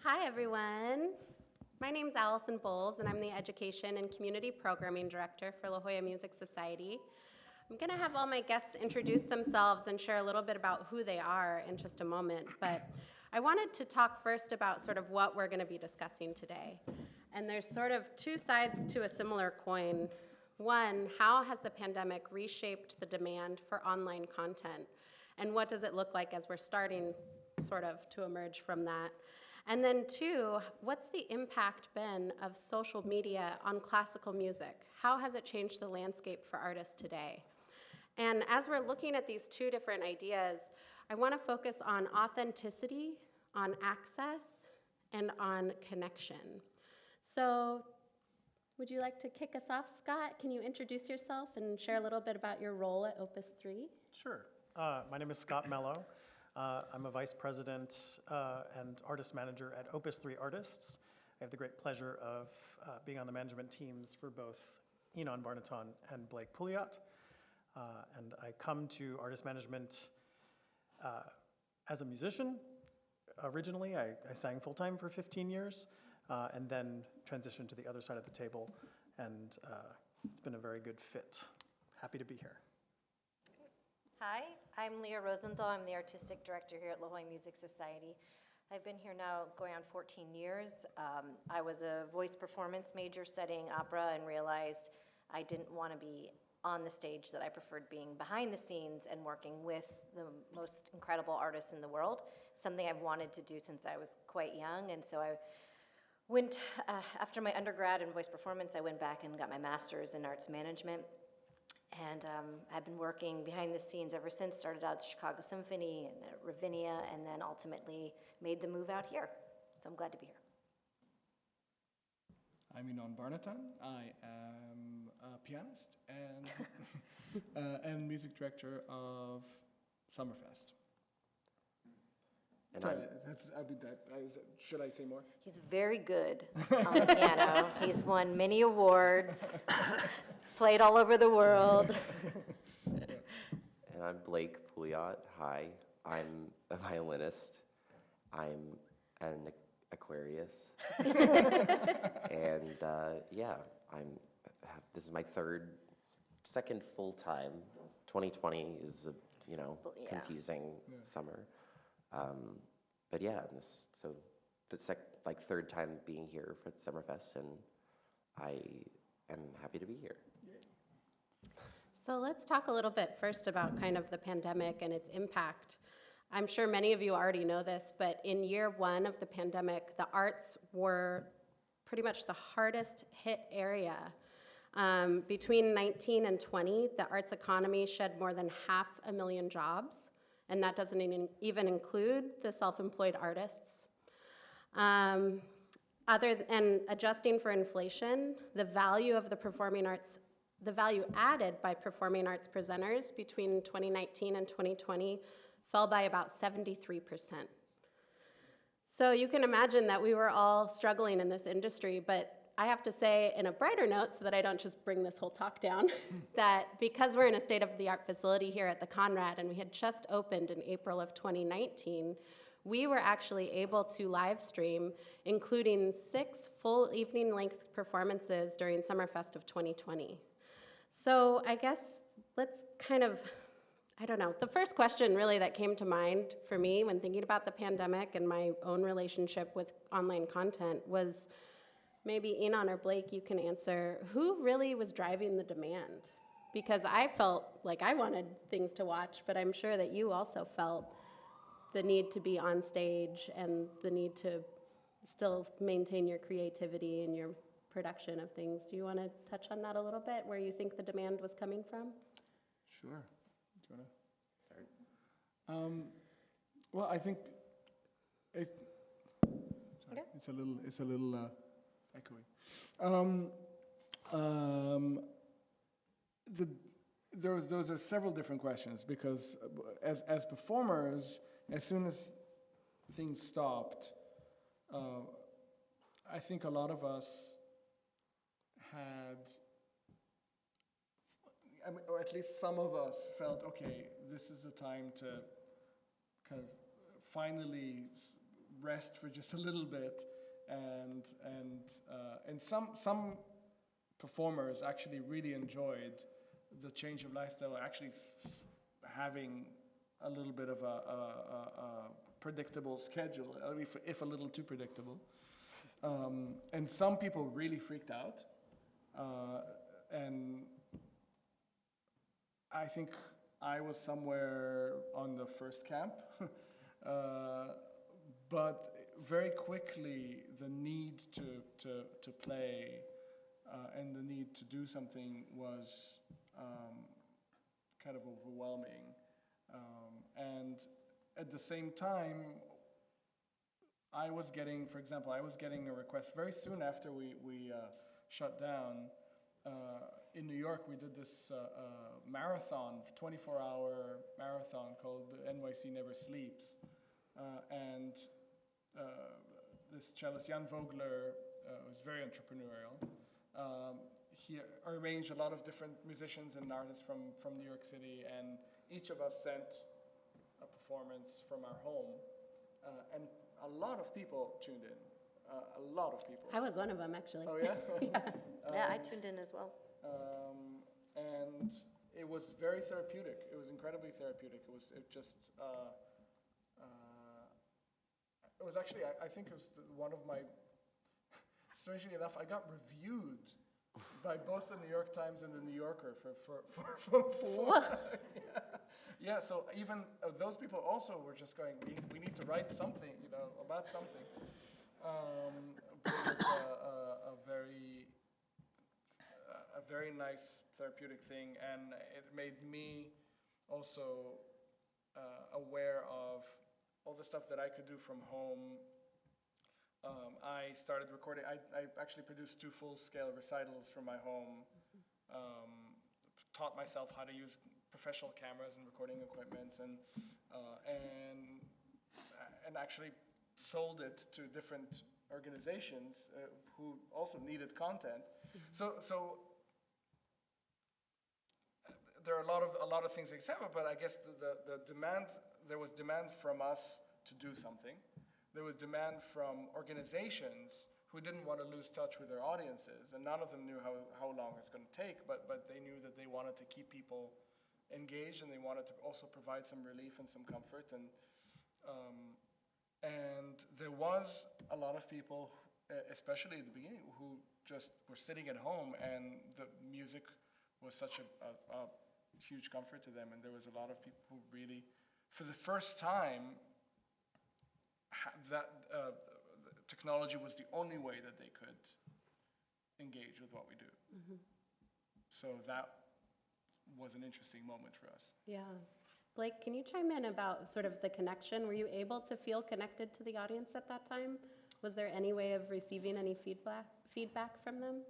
Hi, everyone. My name is Allison Bowles, and I'm the Education and Community Programming Director for La Jolla Music Society. I'm going to have all my guests introduce themselves and share a little bit about who they are in just a moment, but I wanted to talk first about sort of what we're going to be discussing today. And there's sort of two sides to a similar coin. One, how has the pandemic reshaped the demand for online content? And what does it look like as we're starting sort of to emerge from that? And then two, what's the impact been of social media on classical music? How has it changed the landscape for artists today? And as we're looking at these two different ideas, I want to focus on authenticity, on access, and on connection. So would you like to kick us off, Scott? Can you introduce yourself and share a little bit about your role at Opus 3? Sure. My name is Scott Mello. I'm a vice president and artist manager at Opus 3 Artists. I have the great pleasure of being on the management teams for both Enon Barnaton and Blake Pouliot. And I come to artist management as a musician. Originally, I sang full-time for 15 years and then transitioned to the other side of the table. And it's been a very good fit. Happy to be here. Hi, I'm Leah Rosenthal. I'm the artistic director here at La Jolla Music Society. I've been here now going on 14 years. I was a voice performance major studying opera and realized I didn't want to be on the stage, that I preferred being behind the scenes and working with the most incredible artists in the world, something I've wanted to do since I was quite young. And so I went, after my undergrad in voice performance, I went back and got my master's in arts management. And I've been working behind the scenes ever since, started out at Chicago Symphony and at Ravinia, and then ultimately made the move out here. So I'm glad to be here. I'm Enon Barnaton. I am a pianist and music director of SummerFest. And should I say more? He's very good on the piano. He's won many awards, played all over the world. And I'm Blake Pouliot. Hi, I'm a violinist. I'm an Aquarius. And this is my second full time. 2020 is a confusing summer. But yeah, so the third time being here for SummerFest, and I am happy to be here. So let's talk a little bit first about kind of the pandemic and its impact. I'm sure many of you already know this, but in year one of the pandemic, the arts were pretty much the hardest hit area. Between 19 and 20, the arts economy shed more than 500,000 jobs, and that doesn't even include the self-employed artists. Other than adjusting for inflation, the value of the performing arts, the value added by performing arts presenters between 2019 and 2020 fell by about 73%. So you can imagine that we were all struggling in this industry, but I have to say, in a brighter note, so that I don't just bring this whole talk down, that because we're in a state-of-the-art facility here at the Conrad, and we had just opened in April of 2019, we were actually able to live stream, including 6 full evening-length performances during SummerFest of 2020. So I guess let's kind of, the first question really that came to mind for me when thinking about the pandemic and my own relationship with online content was, maybe Enon or Blake, you can answer, who really was driving the demand? Because I felt like I wanted things to watch, but I'm sure that you also felt the need to be on stage and the need to still maintain your creativity and your production of things. Do you want to touch on that a little bit, where you think the demand was coming from? Sure. Do you want to Start. Well, I think it's a little echoey. Those are several different questions, because as performers, as soon as things stopped, I think a lot of us had, or at least some of us felt, okay, this is the time to kind of finally rest for just a little bit, and some performers actually really enjoyed the change of lifestyle, actually having a little bit of a predictable schedule, if a little too predictable. And some people really freaked out. And I think I was somewhere on the first camp. But very quickly, the need to play and the need to do something was kind of overwhelming. And at the same time, I was getting a request very soon after we shut down. In New York, we did this marathon, 24-hour marathon called the NYC Never Sleeps. And this cellist, Jan Vogler, was very entrepreneurial. He arranged a lot of different musicians and artists from New York City, and each of us sent a performance from our home. And a lot of people tuned in. A lot of people. I was one of them, actually. Oh, yeah? Yeah, I tuned in as well. And it was very therapeutic. It was incredibly therapeutic. It was actually, I think it was one of my, strangely enough, I got reviewed by both the New York Times and the New Yorker yeah, so even those people also were just going, we need to write something, about something. But it was a very nice therapeutic thing, and it made me also aware of all the stuff that I could do from home. I started recording. I actually produced 2 full-scale recitals from my home. Taught myself how to use professional cameras and recording equipment, and actually sold it to different organizations who also needed content. So there are a lot of things except, but I guess the demand, there was demand from us to do something. There was demand from organizations who didn't want to lose touch with their audiences, and none of them knew how long it's going to take, but they knew that they wanted to keep people engaged, and they wanted to also provide some relief and some comfort. And there was a lot of people, especially at the beginning, who just were sitting at home, and the music was such a huge comfort to them. And there was a lot of people who really, for the first time, technology was the only way that they could engage with what we do. Mm-hmm. So that was an interesting moment for us. Yeah. Blake, can you chime in about sort of the connection? Were you able to feel connected to the audience at that time? Was there any way of receiving any feedback from them?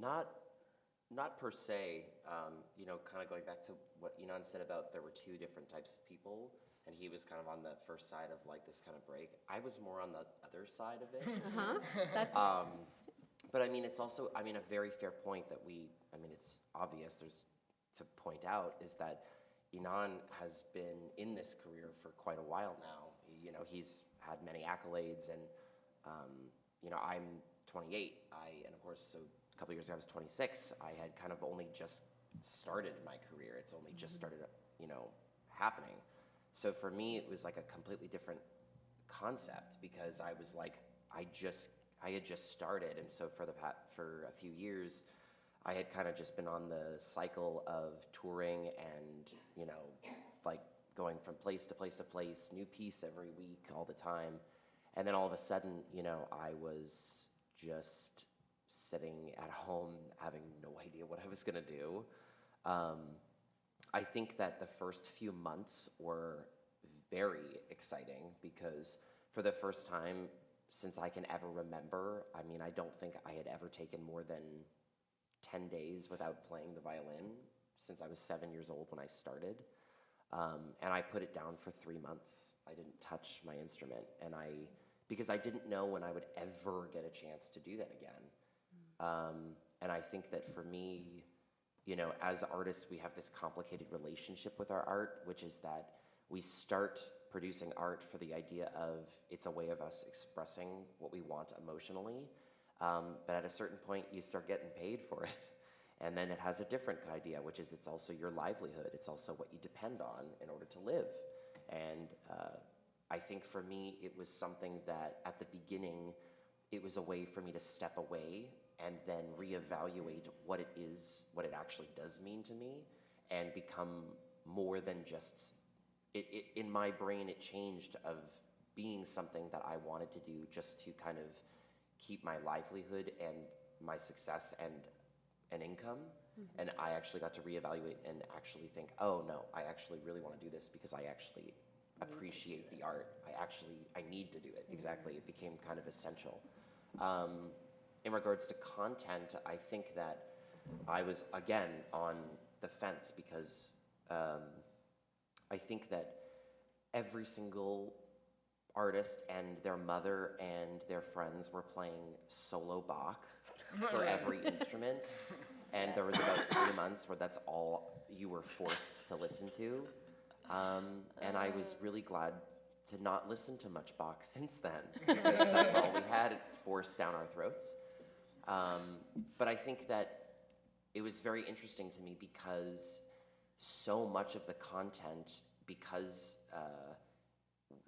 Not per se. Kind of going back to what Inan said about there were 2 different types of people, and he was kind of on the first side of like this kind of break. I was more on the other side of it. But I mean, it's also, a very fair point that it's obvious to point out is that Inan has been in this career for quite a while now. He's had many accolades, and I'm 28. And of course, so a couple years ago I was 26. I had kind of only just started my career. It's only just started, happening. So for me, it was like a completely different concept, because I was like, I had just started, and so for a few years, I had kind of just been on the cycle of touring and, like going from place to place to place, new piece every week, all the time. And then all of a sudden, I was just sitting at home having no idea what I was going to do. I think that the first few months were very exciting, because for the first time since I can ever remember, I don't think I had ever taken more than 10 days without playing the violin since I was 7 years old when I started. And I put it down for 3 months. I didn't touch my instrument, because I didn't know when I would ever get a chance to do that again. And I think that for me, as artists, we have this complicated relationship with our art, which is that we start producing art for the idea of it's a way of us expressing what we want emotionally. But at a certain point, you start getting paid for it. And then it has a different idea, which is it's also your livelihood. It's also what you depend on in order to live. And I think for me, it was something that at the beginning, it was a way for me to step away and then reevaluate what it is, what it actually does mean to me, and become more than just, in my brain, it changed of being something that I wanted to do just to kind of keep my livelihood and my success and income. And I actually got to reevaluate and actually think, oh no, I actually really want to do this because I actually appreciate the art. I need to do it. Exactly. It became kind of essential. In regards to content, I think that I was, again, on the fence because I think that every single artist and their mother and their friends were playing solo Bach for every instrument. And there was about 3 months where that's all you were forced to listen to. And I was really glad to not listen to much Bach since then, because that's all we had forced down our throats. But I think that it was very interesting to me because so much of the content, because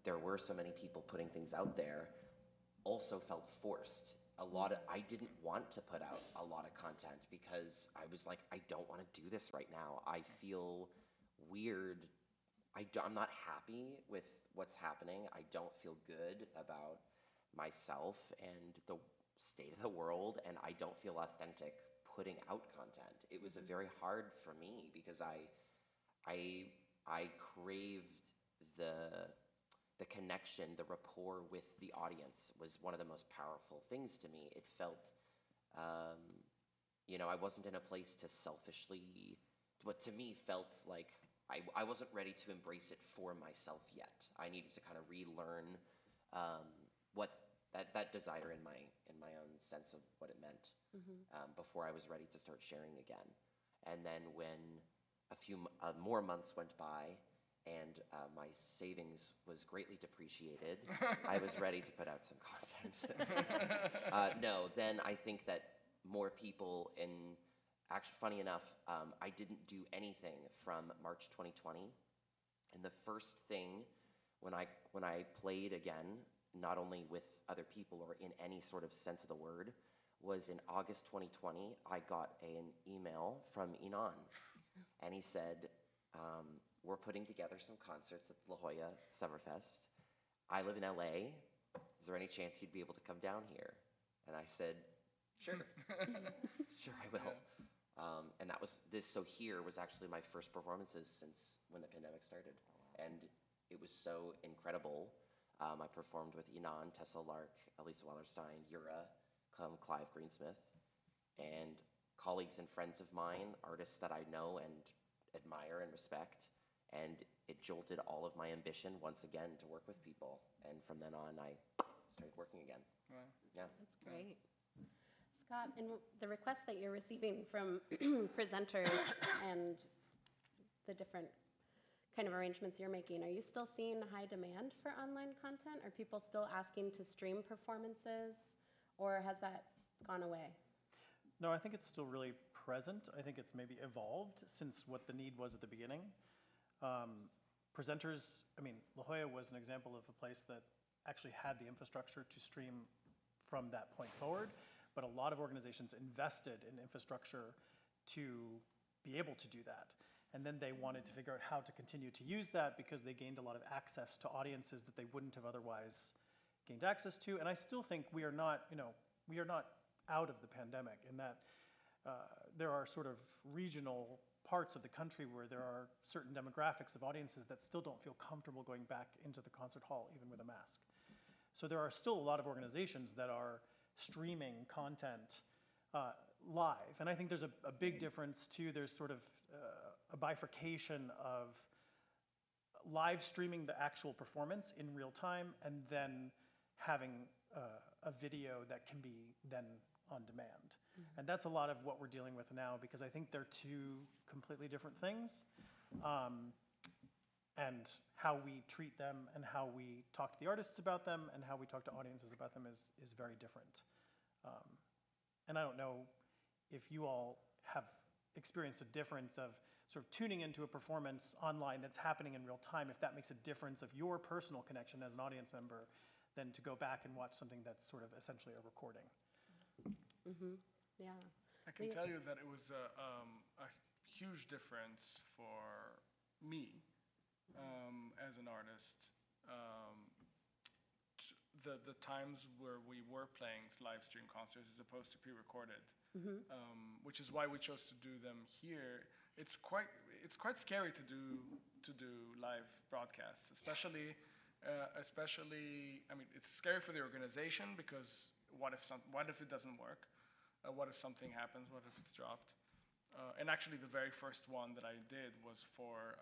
there were so many people putting things out there, also felt forced. I didn't want to put out a lot of content because I was like, I don't want to do this right now. I feel weird. I'm not happy with what's happening. I don't feel good about myself and the state of the world, and I don't feel authentic putting out content. It was a very hard for me because I craved the connection, the rapport with the audience was one of the most powerful things to me. It felt, I wasn't in a place to selfishly, what to me felt like I wasn't ready to embrace it for myself yet. I needed to kind of relearn what that desire in my own sense of what it meant before I was ready to start sharing again. And then when a few more months went by and my savings was greatly depreciated, I was ready to put out some content. Then I think that more people actually, funny enough, I didn't do anything from March 2020. And the first thing when I played again, not only with other people or in any sort of sense of the word, was in August 2020, I got an email from Inan. And he said, we're putting together some concerts at La Jolla SummerFest. I live in LA. Is there any chance you'd be able to come down here? And I said, sure. Sure, I will. And that was this. So here was actually my first performances since when the pandemic started. And it was so incredible. I performed with Inan, Tessa Lark, Elisa Wallerstein, Yura, Clive Greensmith, and colleagues and friends of mine, artists that I know and admire and respect. And it jolted all of my ambition once again to work with people. And from then on, I started working again. Wow. Yeah. That's great. Scott, and the requests that you're receiving from presenters and the different kind of arrangements you're making, are you still seeing high demand for online content? Are people still asking to stream performances, or has that gone away? No, I think it's still really present. I think it's maybe evolved since what the need was at the beginning. Presenters, La Jolla was an example of a place that actually had the infrastructure to stream from that point forward, but a lot of organizations invested in infrastructure to be able to do that. And then they wanted to figure out how to continue to use that because they gained a lot of access to audiences that they wouldn't have otherwise gained access to. And I still think we are not out of the pandemic in that there are sort of regional parts of the country where there are certain demographics of audiences that still don't feel comfortable going back into the concert hall, even with a mask. So there are still a lot of organizations that are streaming content live. And I think there's a big difference too. There's sort of a bifurcation of live streaming the actual performance in real time and then having a video that can be then on demand. Mm-hmm. And that's a lot of what we're dealing with now because I think they're two completely different things. and how we treat them and how we talk to the artists about them and how we talk to audiences about them is very different. And I don't know if you all have experienced a difference of sort of tuning into a performance online that's happening in real time, if that makes a difference of your personal connection as an audience member than to go back and watch something that's sort of essentially a recording. Yeah. I can tell you that it was a huge difference for me as an artist. The times where we were playing live stream concerts as opposed to pre-recorded, which is why we chose to do them here. It's quite scary to do live broadcasts, especially. I mean, it's scary for the organization because what if it doesn't work? What if something happens? What if it's dropped? And actually, the very first one that I did was for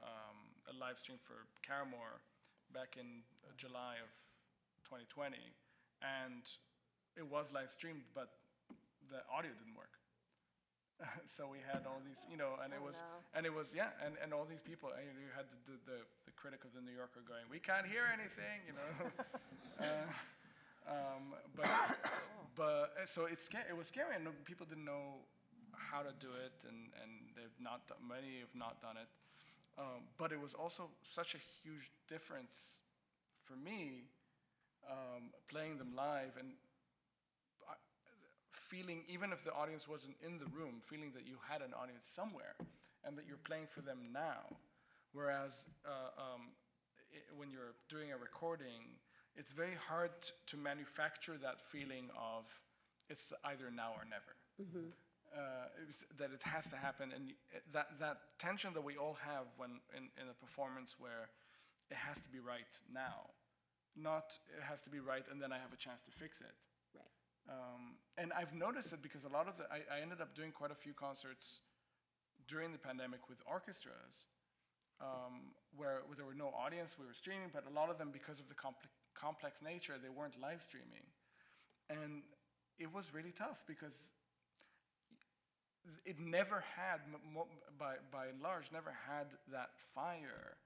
a live stream for Caramore back in July of 2020, and it was live streamed, but the audio didn't work. So we had all these, and it was all these people. You had the critic of the New Yorker going, "We can't hear anything," but so it was scary, and people didn't know how to do it, and many have not done it. But it was also such a huge difference for me playing them live and feeling, even if the audience wasn't in the room, feeling that you had an audience somewhere and that you're playing for them now. Whereas when you're doing a recording, it's very hard to manufacture that feeling of it's either now or never. That it has to happen, and that tension that we all have when in a performance where it has to be right now, not it has to be right and then I have a chance to fix it. Right. And I've noticed it because a lot of I ended up doing quite a few concerts during the pandemic with orchestras where there were no audience, we were streaming, but a lot of them, because of the complex nature, they weren't live streaming. And it was really tough because it never had, by and large, never had that fire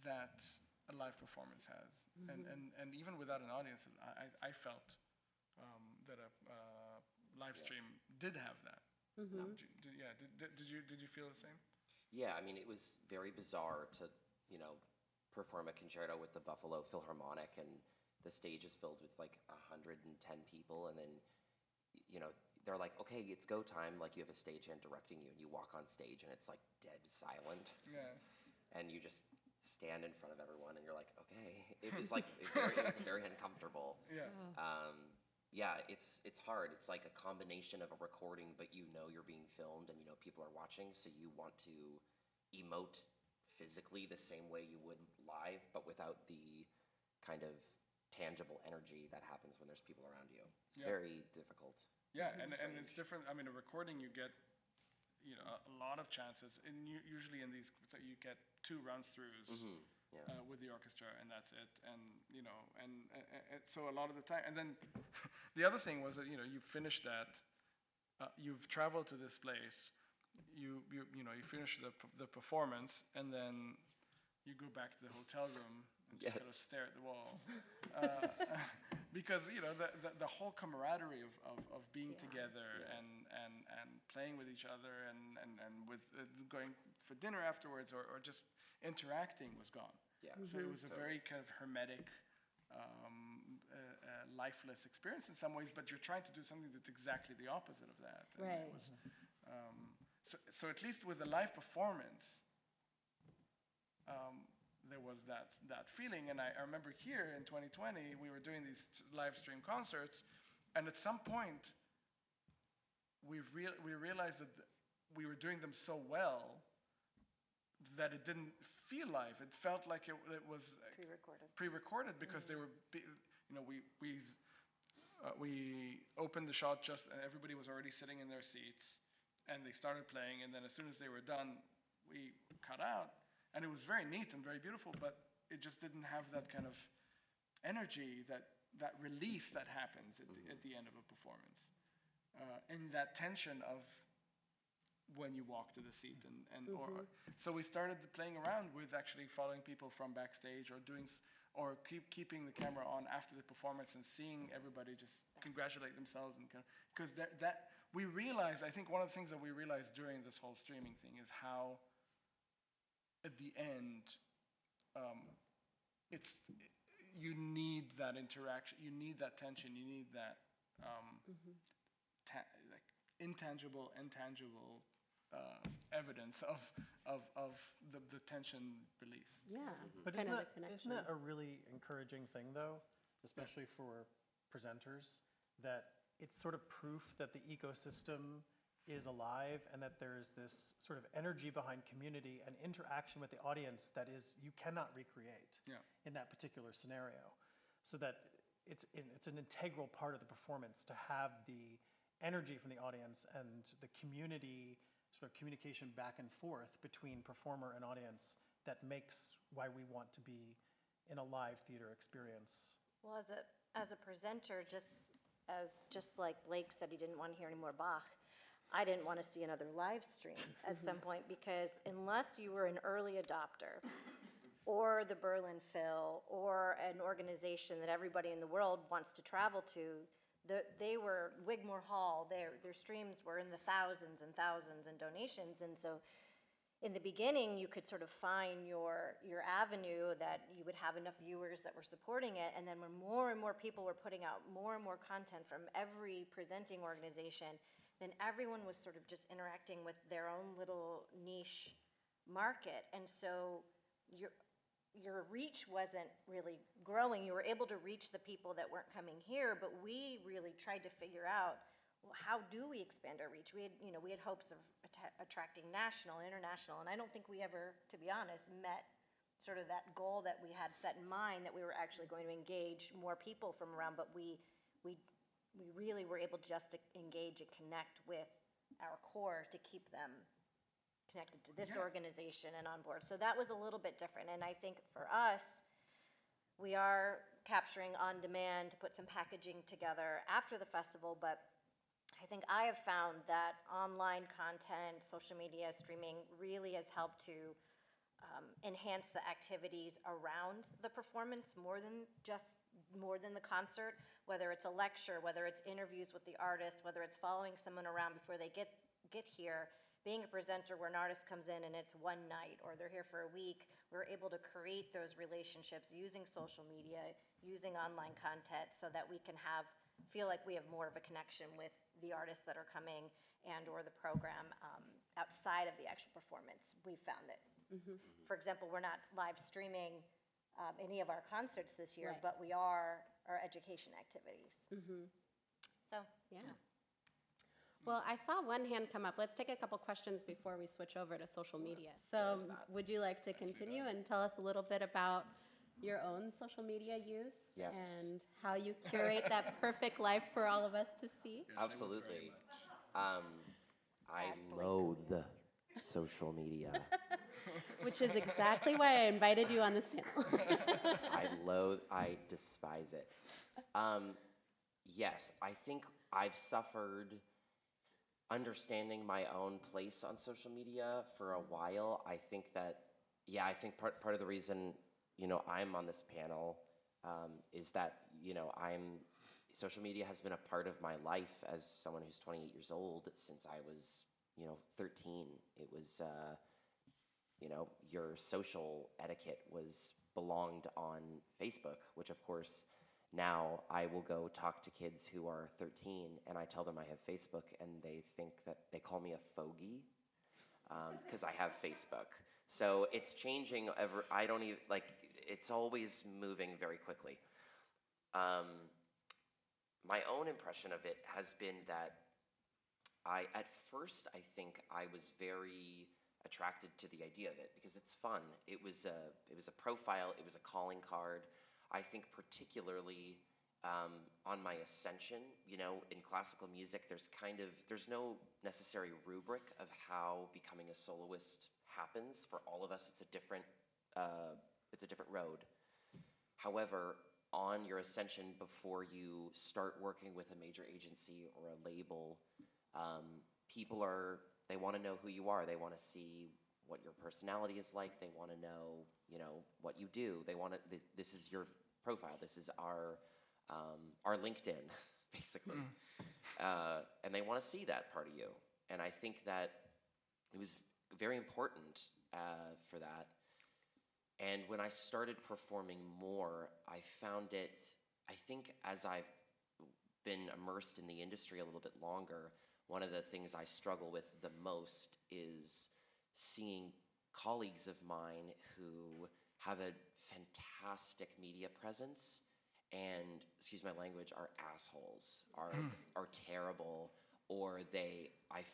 that a live performance has. And even without an audience, I felt that a live stream did have that. Did you feel the same? Yeah, I mean, it was very bizarre to, perform a concerto with the Buffalo Philharmonic, and the stage is filled with like 110 people, and then, they're like, okay, it's go time, like you have a stagehand directing you, and you walk on stage and it's like dead silent. Yeah. And you just stand in front of everyone and you're like, okay. It was like, it was very uncomfortable. Yeah. Yeah, it's hard. It's like a combination of a recording, but you're being filmed and people are watching, so you want to emote physically the same way you would live, but without the kind of tangible energy that happens when there's people around you. It's very difficult. Yeah, and it's different. I mean, a recording, you get, a lot of chances, and usually in these, you get 2 run-throughs with the orchestra, and that's it. And and so a lot of the time, and then the other thing was that you finish that, you've traveled to this place, you finish the performance, and then you go back to the hotel room and just kind of stare at the wall. Because the whole camaraderie of being together and playing with each other and with going for dinner afterwards or just interacting was gone. Yeah. So it was a very kind of hermetic, lifeless experience in some ways, but you're trying to do something that's exactly the opposite of that. And Right. it was, so at least with the live performance, there was that feeling. And I remember here in 2020, we were doing these live stream concerts, and at some point, we realized that we were doing them so well that it didn't feel live. It felt like it was pre-recorded because they were, we opened the shot just, and everybody was already sitting in their seats, and they started playing, and then as soon as they were done, we cut out. And it was very neat and very beautiful, but it just didn't have that kind of energy, that release that happens at the end of a performance. And that tension of when you walk to the seat, so we started playing around with actually following people from backstage or or keeping the camera on after the performance and seeing everybody just congratulate themselves, and because that we realized, I think one of the things that we realized during this whole streaming thing is how at the end you need that interaction, you need that tension, you need that like intangible and tangible evidence of the tension release. Yeah, But kind isn't of the connection. isn't that a really encouraging thing, though, especially for presenters, that it's sort of proof that the ecosystem is alive and that there's this sort of energy behind community and interaction with the audience that is you cannot recreate in that particular scenario. So that it's an integral part of the performance to have the energy from the audience and the community sort of communication back and forth between performer and audience that makes why we want to be in a live theater experience. Well, as a presenter, just like Blake said he didn't want to hear any more Bach, I didn't want to see another live stream at some point, because unless you were an early adopter or the Berlin Phil or an organization that everybody in the world wants to travel to, they were Wigmore Hall, their streams were in the thousands and thousands in donations. And so in the beginning, you could sort of find your avenue that you would have enough viewers that were supporting it. And then when more and more people were putting out more and more content from every presenting organization, then everyone was sort of just interacting with their own little niche market. And so your reach wasn't really growing. You were able to reach the people that weren't coming here, but we really tried to figure out, well, how do we expand our reach? We had hopes of attracting national, international, and I don't think we ever, to be honest, met sort of that goal that we had set in mind, that we were actually going to engage more people from around, but we really were able just to engage and connect with our core to keep them connected to this organization and on board. So that was a little bit different, and I think for us, we are capturing on demand to put some packaging together after the festival, but I think I have found that online content, social media, streaming really has helped to enhance the activities around the performance more than the concert, whether it's a lecture, whether it's interviews with the artist, whether it's following someone around before they get here. Being a presenter where an artist comes in and it's one night or they're here for a week, we're able to create those relationships using social media, using online content, so that we can feel like we have more of a connection with the artists that are coming and or the program outside of the actual performance. We found that, for example, we're not live streaming any of our concerts this year, Right. but we are our education activities. So, Yeah. Well, I saw one hand come up. Let's take a couple questions before we switch over to social media. So would you like to continue and tell us a little bit about your own social media use? Yes. And how you curate that perfect life for all of us to see? Absolutely. I loathe social media. Which is exactly why I invited you on this panel. I despise it. Yes, I think I've suffered understanding my own place on social media for a while. I think that, part of the reason, I'm on this panel is that, social media has been a part of my life as someone who's 28 years old since I was, 13. It was, your social etiquette belonged on Facebook, which of course now I will go talk to kids who are 13 and I tell them I have Facebook and they think that they call me a fogey because I have Facebook. So it's changing it's always moving very quickly. My own impression of it has been that at first I think I was very attracted to the idea of it because it's fun. It was a profile, it was a calling card. I think particularly on my ascension, in classical music, there's no necessary rubric of how becoming a soloist happens. For all of us, it's a different road. However, on your ascension, before you start working with a major agency or a label, people they want to know who you are. They want to see what your personality is like. They want to know, you know, what you do. They want to. This is your profile. This is our LinkedIn, basically, and they want to see that part of you. And I think that it was very important for that. And when I started performing more, I found it. I think as I've been immersed in the industry a little bit longer, one of the things I struggle with the most is seeing colleagues of mine who have a fantastic media presence and, excuse my language, are assholes, are terrible, or I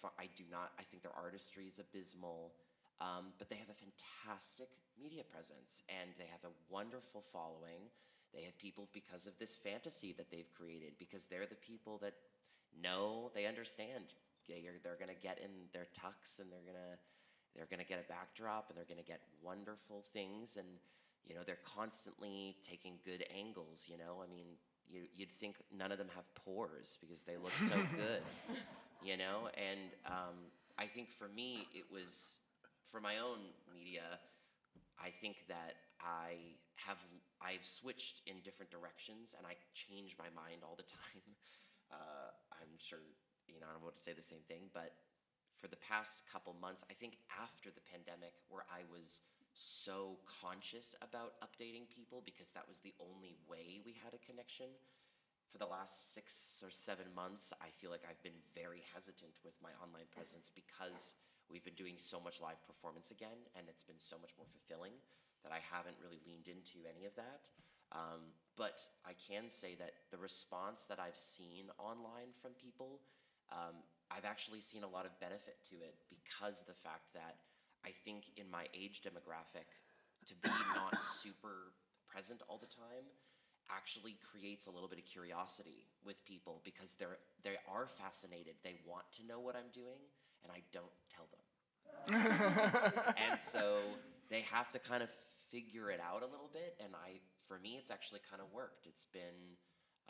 think their artistry is abysmal, but they have a fantastic media presence and they have a wonderful following. They have people because of this fantasy that they've created, because they're the people that know, they understand. They're gonna get in their tux and they're gonna get a backdrop and they're gonna get wonderful things, and you know, they're constantly taking good angles, you know? I mean, you'd think none of them have pores because they look so good, you know? And I think for me, it was, for my own media, I think that I've switched in different directions and I change my mind all the time. I'm sure, you know, I don't want to say the same thing, but for the past couple months, I think after the pandemic, where I was so conscious about updating people because that was the only way we had a connection, for the last 6 or 7 months, I feel like I've been very hesitant with my online presence because we've been doing so much live performance again, and it's been so much more fulfilling that I haven't really leaned into any of that. But I can say that the response that I've seen online from people, I've actually seen a lot of benefit to it because of the fact that I think in my age demographic, to be not super present all the time actually creates a little bit of curiosity with people because they are fascinated. They want to know what I'm doing, and I don't tell them. And so they have to kind of figure it out a little bit, and for me, it's actually kind of worked. It's been,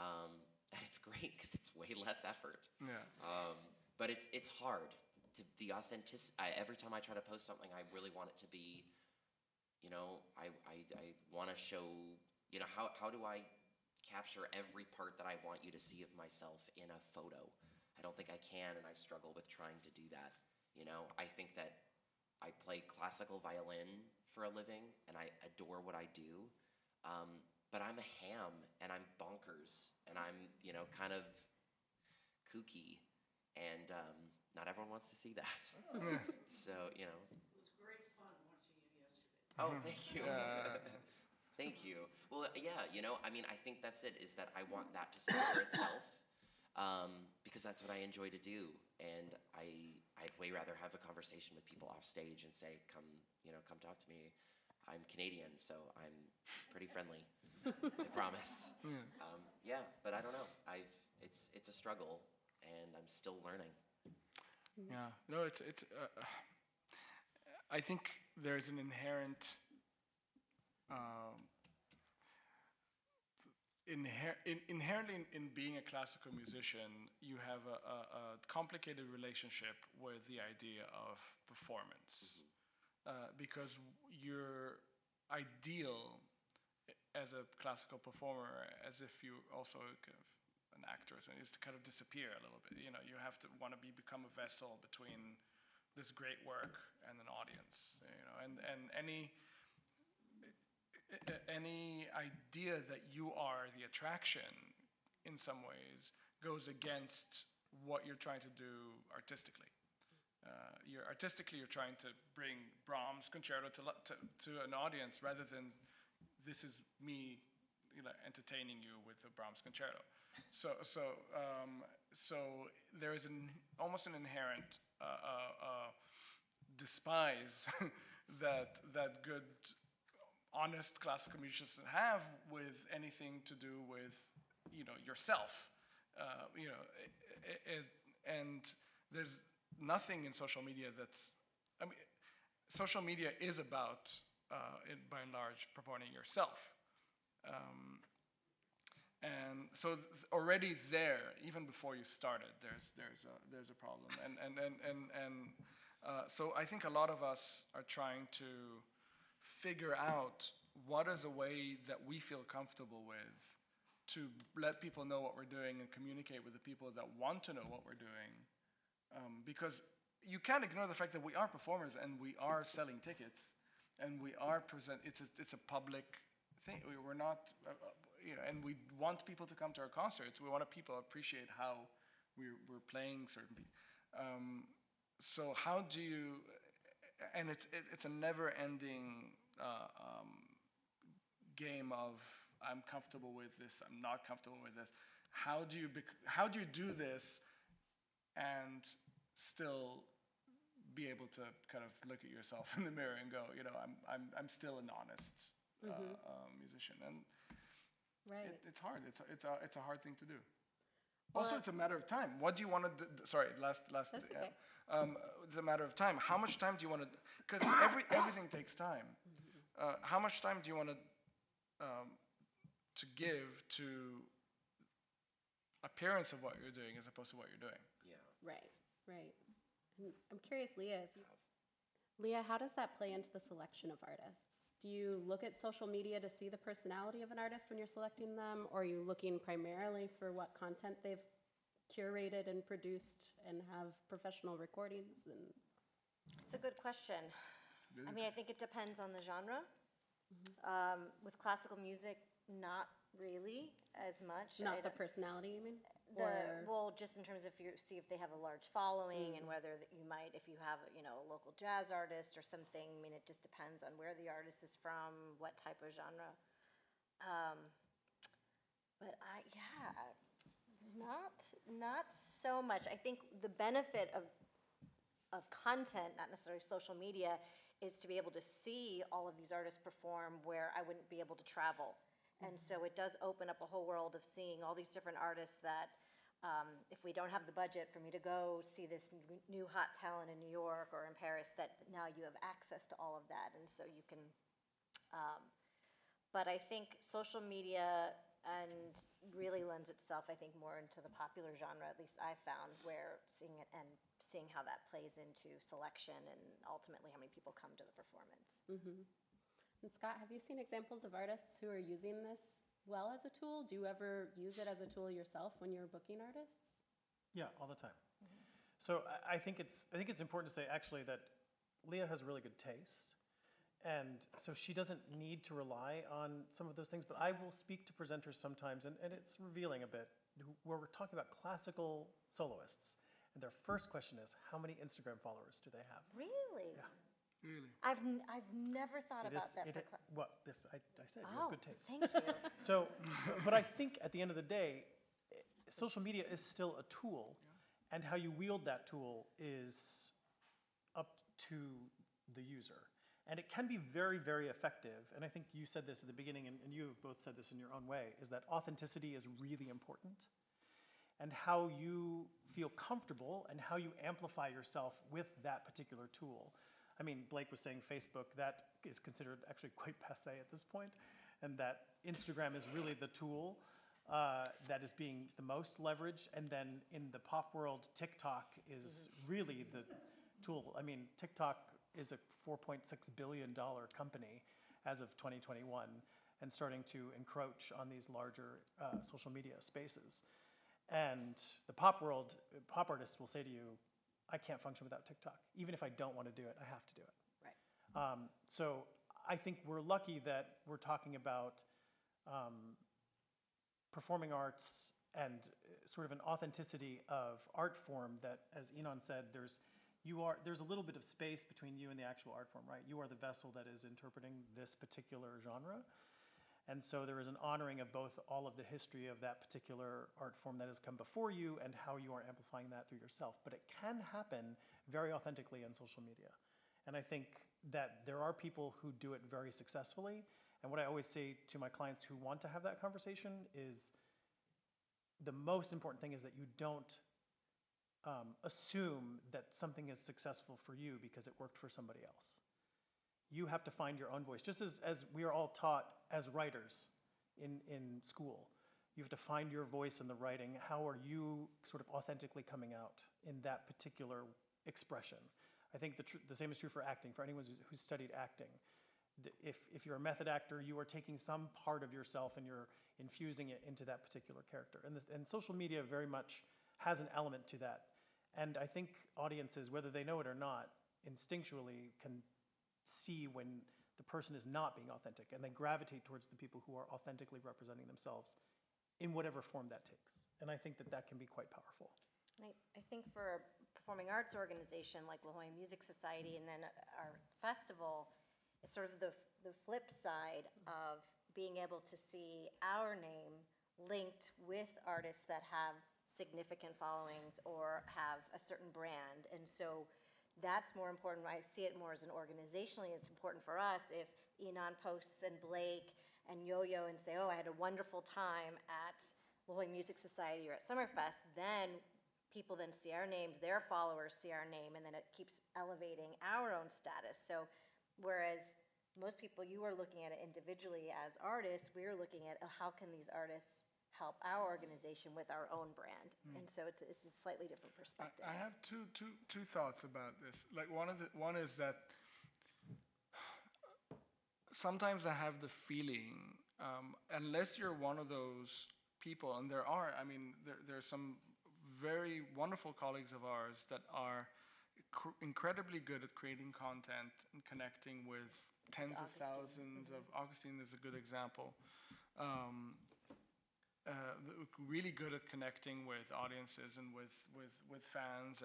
and it's great because it's way less effort. Yeah. But it's hard to the authentic. Every time I try to post something, I really want it to be, you know, I want to show, you know, how do I capture every part that I want you to see of myself in a photo? I don't think I can, and I struggle with trying to do that. You know, I think that I play classical violin for a living, and I adore what I do. But I'm a ham, and I'm bonkers, and I'm, you know, kind of kooky, and not everyone wants to see that. So, you know. It was great fun watching you yesterday. Oh, thank you. Thank you. Well, yeah, you know, I mean, I think that's it, is that I want that to speak for itself, because that's what I enjoy to do, and I'd way rather have a conversation with people off stage and say, come talk to me. I'm Canadian, so I'm pretty friendly, I promise. Yeah, but I don't know. It's a struggle, and I'm still learning. Yeah, no, it's. I think there's an inherent, inherently in being a classical musician, you have a complicated relationship with the idea of performance, because your ideal as a classical performer, as if you also kind of an actor, so is to kind of disappear a little bit. You know, you have to want to become a vessel between this great work and an audience. You know, and any idea that you are the attraction in some ways goes against what you're trying to do artistically. You're trying to bring Brahms' concerto to an audience rather than this is me, you know, entertaining you with a Brahms concerto. So there is almost an inherent despise that good, honest classical musicians have with anything to do with, you know, yourself. You know, and there's nothing in social media that's, I mean, social media is about, by and large, purporting yourself. And so already there, even before you started, there's a problem. So I think a lot of us are trying to figure out what is a way that we feel comfortable with to let people know what we're doing and communicate with the people that want to know what we're doing. Because you can't ignore the fact that we are performers and we are selling tickets and we are it's a public thing. We're not, and we want people to come to our concerts. We want people to appreciate how we're playing certain people. So how do you, and it's a never-ending game of I'm comfortable with this, I'm not comfortable with this. How do you do this and still be able to kind of look at yourself in the mirror and go, I'm still an honest musician, and Right. it's hard. It's a hard thing to do. Also, it's a matter of time. What do you want to do? Sorry, last. That's okay. It's a matter of time. How much time do you want to? Because everything takes time. How much time do you want to give to appearance of what you're doing as opposed to what you're doing? Right. And I'm curious, Leah, how does that play into the selection of artists? Do you look at social media to see the personality of an artist when you're selecting them, or are you looking primarily for what content they've curated and produced and have professional recordings? And It's a good question. I mean, I think it depends on the genre. With classical music, not really as much. not the personality, you mean? Well, just in terms of see if they have a large following and whether that you might, if you have, a local jazz artist or something, I mean, it just depends on where the artist is from, what type of genre. But not so much. I think the benefit of content, not necessarily social media, is to be able to see all of these artists perform where I wouldn't be able to travel. And so it does open up a whole world of seeing all these different artists that if we don't have the budget for me to go see this new hot talent in New York or in Paris, that now you have access to all of that. And so you can, but I think social media and really lends itself, I think, more into the popular genre, at least I found, where seeing it and seeing how that plays into selection and ultimately how many people come to the performance. And Scott, have you seen examples of artists who are using this well as a tool? Do you ever use it as a tool yourself when you're booking artists? Yeah, all the time. So I think it's important to say actually that Leah has really good taste, and so she doesn't need to rely on some of those things. But I will speak to presenters sometimes, and it's revealing a bit, where we're talking about classical soloists, and their first question is, how many Instagram followers do they have? Really? Yeah. Really? I've never thought about that. I said, you have good taste. Thank you. So, but I think at the end of the day, social media is still a tool, and how you wield that tool is up to the user. And it can be very, very effective. And I think you said this at the beginning, and you have both said this in your own way, is that authenticity is really important. And how you feel comfortable and how you amplify yourself with that particular tool. I mean, Blake was saying Facebook, that is considered actually quite passé at this point, and that Instagram is really the tool that is being the most leveraged, and then in the pop world, TikTok is really the tool. I mean, TikTok is a $4.6 billion company as of 2021, and starting to encroach on these larger social media spaces. And the pop world, pop artists will say to you, I can't function without TikTok. Even if I don't want to do it, I have to do it. Right. So I think we're lucky that we're talking about performing arts and sort of an authenticity of art form that, as Enon said, there's a little bit of space between you and the actual art form, right? You are the vessel that is interpreting this particular genre. And so there is an honoring of both all of the history of that particular art form that has come before you and how you are amplifying that through yourself. But it can happen very authentically on social media. And I think that there are people who do it very successfully. And what I always say to my clients who want to have that conversation is the most important thing is that you don't assume that something is successful for you because it worked for somebody else. You have to find your own voice. Just as we are all taught as writers in school, You have to find your voice in the writing. How are you sort of authentically coming out in that particular expression? I think the same is true for acting, for anyone who's studied acting. If you're a method actor, you are taking some part of yourself and you're infusing it into that particular character. And social media very much has an element to that. And I think audiences, whether they know it or not, instinctually can see when the person is not being authentic, and they gravitate towards the people who are authentically representing themselves in whatever form that takes. And I think that can be quite powerful. And I think for a performing arts organization like La Jolla Music Society and then our festival, it's sort of the flip side of being able to see our name linked with artists that have significant followings or have a certain brand. And so that's more important. I see it more as an organizationally. It's important for us if Enon posts and Blake and Yo-Yo and say, oh, I had a wonderful time at La Jolla Music Society or at SummerFest, then people then see our names, their followers see our name, and then it keeps elevating our own status. So whereas most people, you are looking at it individually as artists, we're looking at how can these artists help our organization with our own brand. And so it's a slightly different perspective. I have two thoughts about this. Like one is that sometimes I have the feeling, unless you're one of those people, and there are some very wonderful colleagues of ours that are incredibly good at creating content and connecting with tens of thousands of. Augustine is a good example. Really good at connecting with audiences and with fans,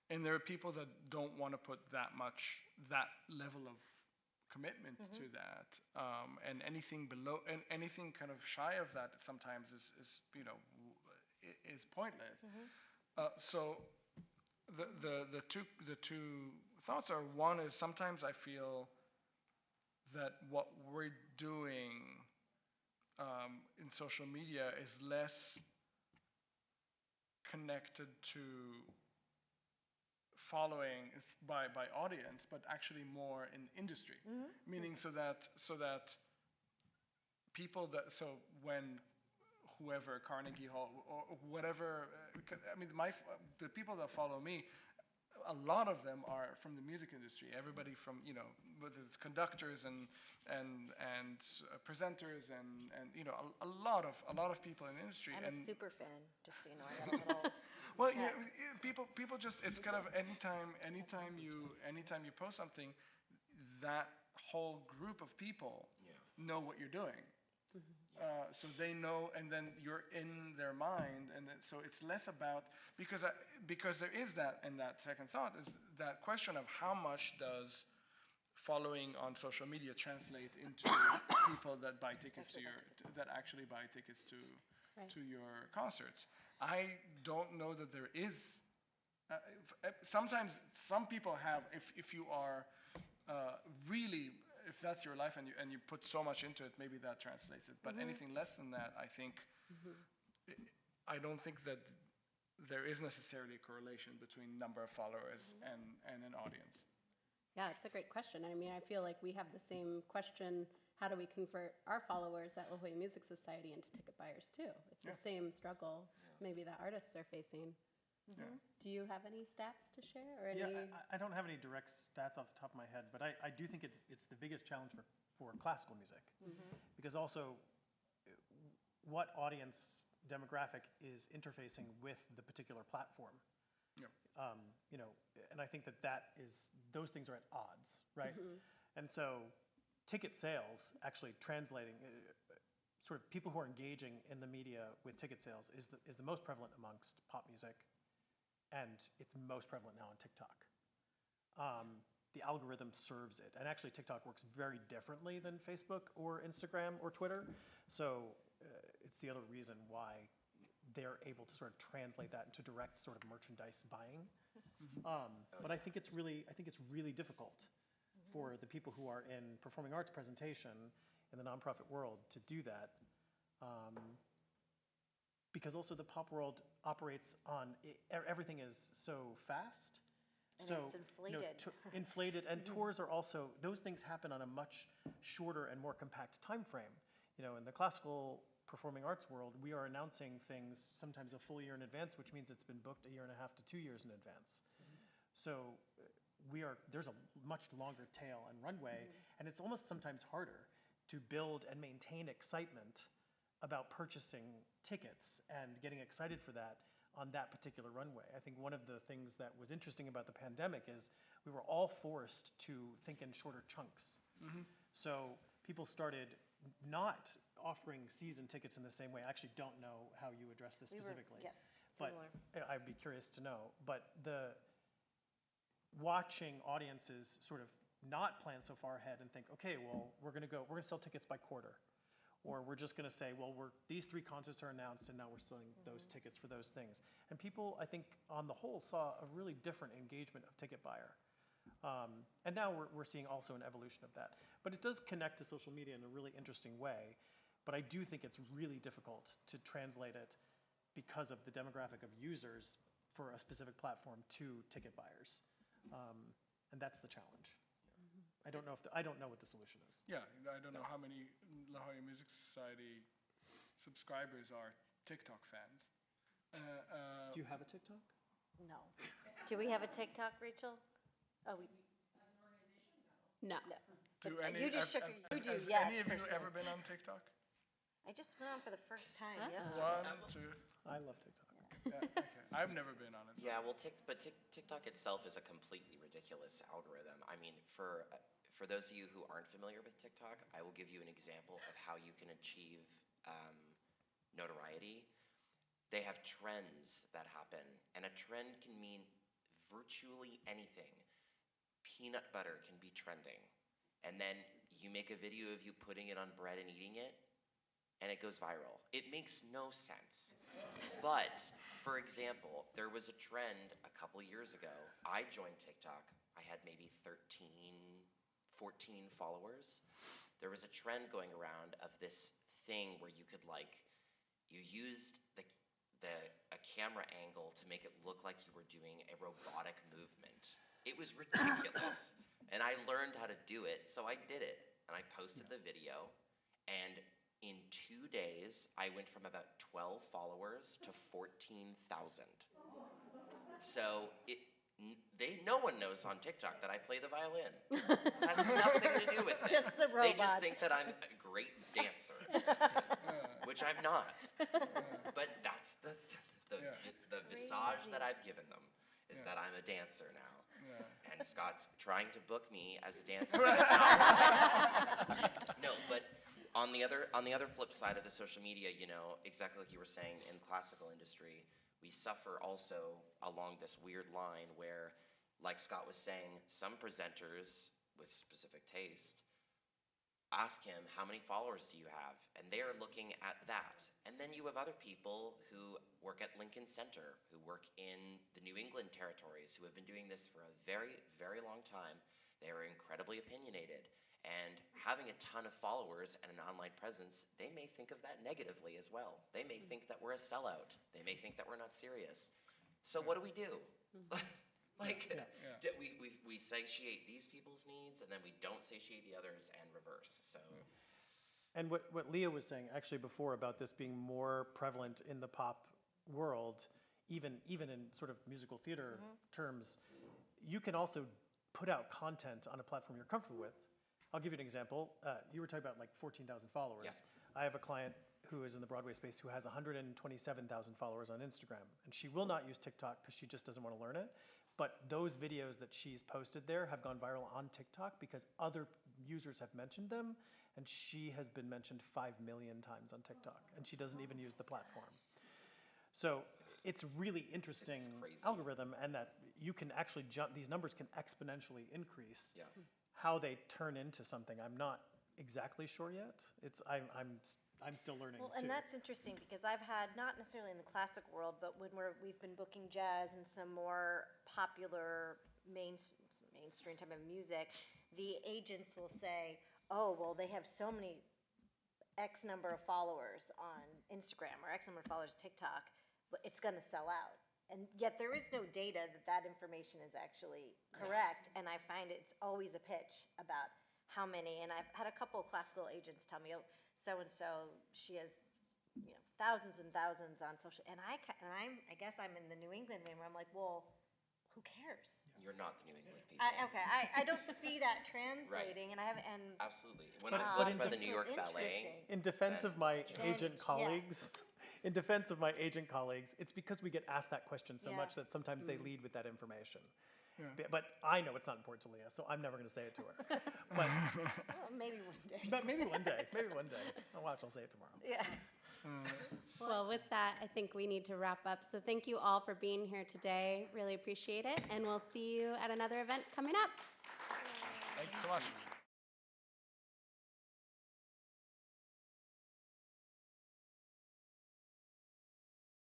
and there are people that don't want to put that level of commitment to that, and anything below and anything kind of shy of that sometimes is pointless. So the two thoughts are, one is sometimes I feel that what we're doing in social media is less connected to following by audience, but actually more in industry. Meaning so that people when whoever, Carnegie Hall or whatever, the people that follow me, a lot of them are from the music industry. Everybody from, whether it's conductors and presenters and a lot of people in the industry. I'm a super fan, just so you know. I got a little. Well, people just, it's kind of anytime you post something, that whole group of people know what you're doing. So they know, and then you're in their mind, and then, so it's less about, because there is that, and that second thought is that question of how much does following on social media translate into people that buy tickets that actually buy tickets to your concerts. I don't know that there is. Sometimes some people have, if you are really, if that's your life and you put so much into it, maybe that translates it. But anything less than that, I think, I don't think that there is necessarily a correlation between number of followers and an audience. Yeah, it's a great question. I mean, I feel like we have the same question. How do we convert our followers at La Jolla Music Society into ticket buyers too? It's the same struggle maybe that artists are facing. Do you have any stats to share? Or any? Yeah, I don't have any direct stats off the top of my head, but I do think it's the biggest challenge for classical music. Because also, what audience demographic is interfacing with the particular platform? And I think those things are at odds, right? And so ticket sales actually translating, sort of people who are engaging in the media with ticket sales is the most prevalent amongst pop music, and it's most prevalent now on TikTok. The algorithm serves it, and actually TikTok works very differently than Facebook or Instagram or Twitter, so it's the other reason why they're able to sort of translate that into direct sort of merchandise buying. But I think it's really difficult for the people who are in performing arts presentation in the nonprofit world to do that, because also the pop world operates on everything is so fast. And so it's inflated. Inflated, and tours are also, those things happen on a much shorter and more compact time frame. In the classical performing arts world, we are announcing things sometimes a full year in advance, which means it's been booked a year and a half to 2 years in advance. So there's a much longer tail and runway, and it's almost sometimes harder to build and maintain excitement about purchasing tickets and getting excited for that on that particular runway. I think one of the things that was interesting about the pandemic is we were all forced to think in shorter chunks. So people started not offering season tickets in the same way. I actually don't know how you address this specifically. Yes, But similar. I'd be curious to know. But the watching audiences sort of not plan so far ahead and think, okay, well, we're gonna sell tickets by quarter. Or we're just gonna say, well, these 3 concerts are announced and now we're selling those tickets for those things. And people, I think, on the whole, saw a really different engagement of ticket buyer. And now we're seeing also an evolution of that. But it does connect to social media in a really interesting way. But I do think it's really difficult to translate it because of the demographic of users for a specific platform to ticket buyers. And that's the challenge. I don't know what the solution is. Yeah, I don't know how many La Jolla Music Society subscribers are TikTok fans. Do you have a TikTok? No. Do we have a TikTok, Rachel? Oh, we, No. no. Do But any, you just shook have- your, you do, has yes. any of you Kristen. ever been on TikTok? I just went on for the first time yesterday. 1, 2. I love TikTok. Yeah, okay. I've never been on it. Yeah, well, TikTok itself is a completely ridiculous algorithm. I mean, for those of you who aren't familiar with TikTok, I will give you an example of how you can achieve notoriety. They have trends that happen, and a trend can mean virtually anything. Peanut butter can be trending, and then you make a video of you putting it on bread and eating it, and it goes viral. It makes no sense. But, for example, there was a trend a couple years ago. I joined TikTok. I had maybe 13, 14 followers. There was a trend going around of this thing where you could you used a camera angle to make it look like you were doing a robotic movement. It was ridiculous. And I learned how to do it, so I did it. And I posted the video, and in 2 days, I went from about 12 followers to 14,000. So no one knows on TikTok that I play the violin. It has nothing to do with it. Just the They just robots. think that I'm a great dancer, which I'm not. But that's the visage that I've given them, is that I'm a dancer now. Yeah. And Scott's trying to book me as a dancer. No, but on the other flip side of the social media, exactly like you were saying, in classical industry, we suffer also along this weird line where, like Scott was saying, some presenters with specific taste ask him, how many followers do you have? And they are looking at that. And then you have other people who work at Lincoln Center, who work in the New England territories, who have been doing this for a very, very long time. They are incredibly opinionated. And having a ton of followers and an online presence, they may think of that negatively as well. They may think that we're a sellout. They may think that we're not serious. So what do we do? We satiate these people's needs, and then we don't satiate the others, and reverse. So, And what Leah was saying actually before about this being more prevalent in the pop world, even in sort of musical theater terms, you can also put out content on a platform you're comfortable with. I'll give you an example. You were talking about 14,000 followers. Yeah. I have a client who is in the Broadway space who has 127,000 followers on Instagram. And she will not use TikTok because she just doesn't want to learn it. But those videos that she's posted there have gone viral on TikTok because other users have mentioned them. And she has been mentioned 5 million times on TikTok. And she doesn't even use the platform. So it's really interesting crazy. algorithm, and that you can actually jump, these numbers can exponentially increase. yeah. How they turn into something, I'm not exactly sure yet. I'm still learning Well, too. and that's interesting because I've had, not necessarily in the classic world, but when we've been booking jazz and some more popular mainstream type of music, the agents will say, oh, well, they have so many X number of followers on Instagram or X number of followers on TikTok, but it's gonna sell out. And yet there is no data that information is actually correct, and I find it's always a pitch about how many, and I've had a couple of classical agents tell me, oh, so-and-so, she has thousands and thousands on social, and I guess I'm in the New England vein where I'm like, well, who cares? You're not the New England people. I don't see that translating, and I have, and Absolutely. When But- I but walked in by the def- New York It's Ballet, interesting. In defense of my agent yeah. colleagues, in defense of my agent colleagues, it's because we get asked that question so Yeah. much that sometimes they lead with that information. Yeah. But I know it's not important to Leah, so I'm never going to say it to her. But, well, maybe one day. but maybe one day, I'll watch, I'll say it tomorrow. Yeah. Well, with that, I think we need to wrap up. So thank you all for being here today. Really appreciate it. And we'll see you at another event coming up. Thank you so much.